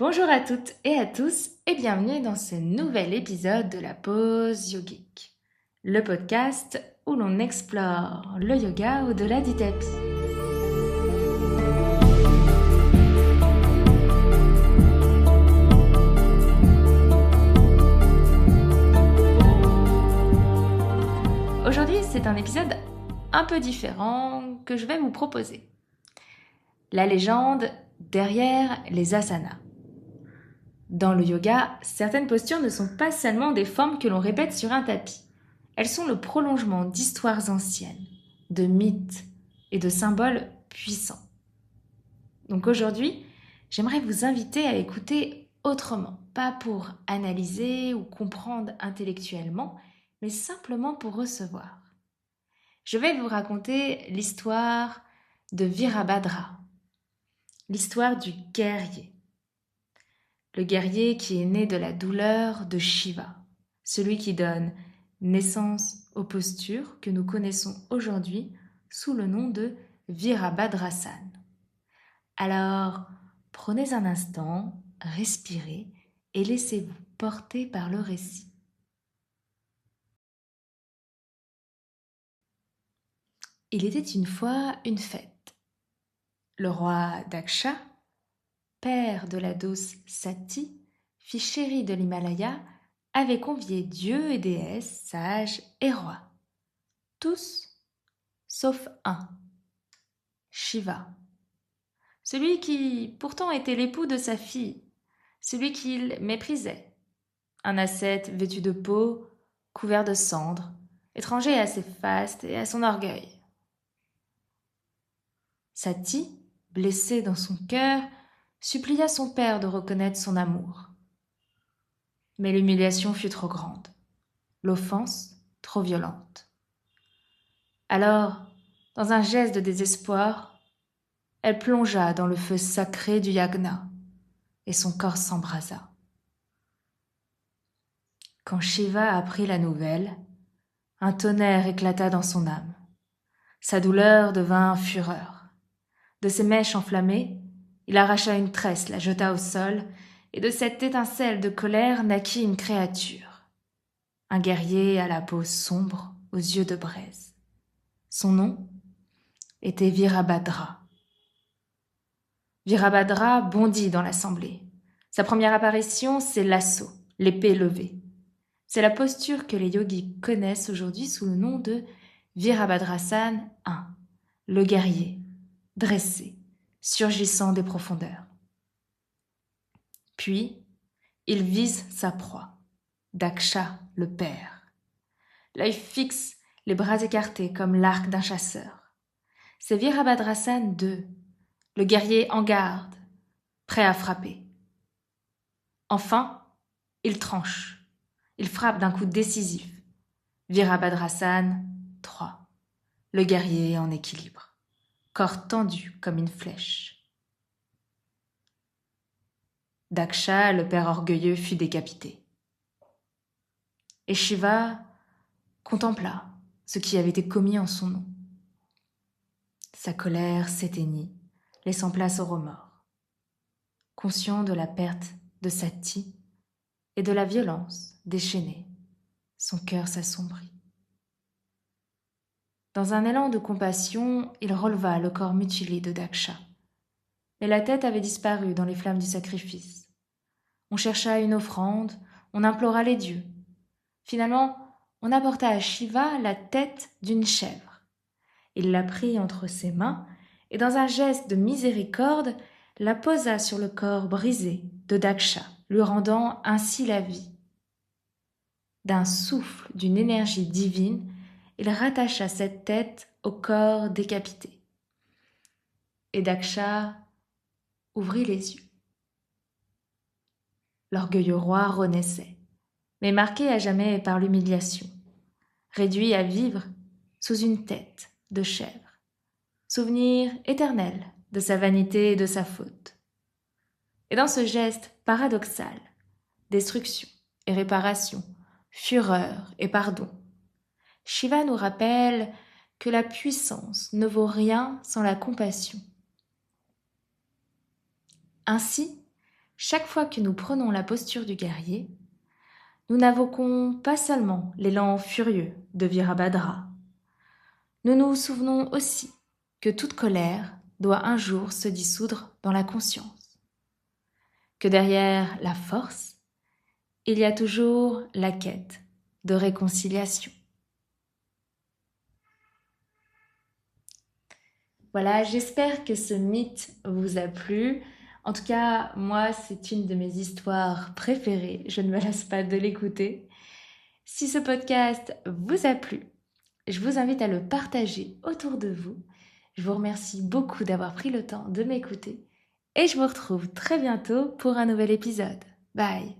Bonjour à toutes et à tous et bienvenue dans ce nouvel épisode de la pause yogique, le podcast où l'on explore le yoga au-delà du tapis. Aujourd'hui, c'est un épisode un peu différent que je vais vous proposer. La légende derrière les asanas. Dans le yoga, certaines postures ne sont pas seulement des formes que l'on répète sur un tapis. Elles sont le prolongement d'histoires anciennes, de mythes et de symboles puissants. Donc aujourd'hui, j'aimerais vous inviter à écouter autrement, pas pour analyser ou comprendre intellectuellement, mais simplement pour recevoir. Je vais vous raconter l'histoire de Virabhadra, l'histoire du guerrier. Le guerrier qui est né de la douleur de Shiva, celui qui donne naissance aux postures que nous connaissons aujourd'hui sous le nom de Virabhadrasana. Alors, prenez un instant, respirez et laissez-vous porter par le récit. Il était une fois une fête. Le roi Daksha, père de la douce Sati, fille chérie de l'Himalaya, avait convié dieux et déesses, sages et rois. Tous, sauf un, Shiva. Celui qui pourtant était l'époux de sa fille, celui qu'il méprisait. Un ascète vêtu de peau, couvert de cendres, étranger à ses fastes et à son orgueil. Sati, blessée dans son cœur, supplia son père de reconnaître son amour. Mais l'humiliation fut trop grande, l'offense trop violente. Alors, dans un geste de désespoir, elle plongea dans le feu sacré du yagna et son corps s'embrasa. Quand Shiva apprit la nouvelle, un tonnerre éclata dans son âme. Sa douleur devint fureur. De ses mèches enflammées, il arracha une tresse, la jeta au sol, et de cette étincelle de colère naquit une créature. Un guerrier à la peau sombre, aux yeux de braise. Son nom était Virabhadra. Virabhadra bondit dans l'assemblée. Sa première apparition, c'est l'assaut, l'épée levée. C'est la posture que les yogis connaissent aujourd'hui sous le nom de Virabhadrasana 1, le guerrier, dressé, surgissant des profondeurs. Puis, il vise sa proie, Daksha, le père. L'œil fixe, les bras écartés comme l'arc d'un chasseur. C'est Virabhadrasana 2, le guerrier en garde, prêt à frapper. Enfin, il tranche. Il frappe d'un coup décisif. Virabhadrasana 3, le guerrier en équilibre, corps tendu comme une flèche. Daksha, le père orgueilleux, fut décapité. Et Shiva contempla ce qui avait été commis en son nom. Sa colère s'éteignit, laissant place au remords. Conscient de la perte de Sati et de la violence déchaînée, son cœur s'assombrit. Dans un élan de compassion, il releva le corps mutilé de Daksha. Mais la tête avait disparu dans les flammes du sacrifice. On chercha une offrande, on implora les dieux. Finalement, on apporta à Shiva la tête d'une chèvre. Il la prit entre ses mains et dans un geste de miséricorde, la posa sur le corps brisé de Daksha, lui rendant ainsi la vie. D'un souffle, d'une énergie divine, il rattacha cette tête au corps décapité. Et Daksha ouvrit les yeux. L'orgueilleux roi renaissait, mais marqué à jamais par l'humiliation, réduit à vivre sous une tête de chèvre, souvenir éternel de sa vanité et de sa faute. Et dans ce geste paradoxal, destruction et réparation, fureur et pardon, Shiva nous rappelle que la puissance ne vaut rien sans la compassion. Ainsi, chaque fois que nous prenons la posture du guerrier, nous n'invoquons pas seulement l'élan furieux de Virabhadra. Nous nous souvenons aussi que toute colère doit un jour se dissoudre dans la conscience, que derrière la force, il y a toujours la quête de réconciliation. Voilà, j'espère que ce mythe vous a plu. En tout cas, moi, c'est une de mes histoires préférées. Je ne me lasse pas de l'écouter. Si ce podcast vous a plu, je vous invite à le partager autour de vous. Je vous remercie beaucoup d'avoir pris le temps de m'écouter et je vous retrouve très bientôt pour un nouvel épisode. Bye!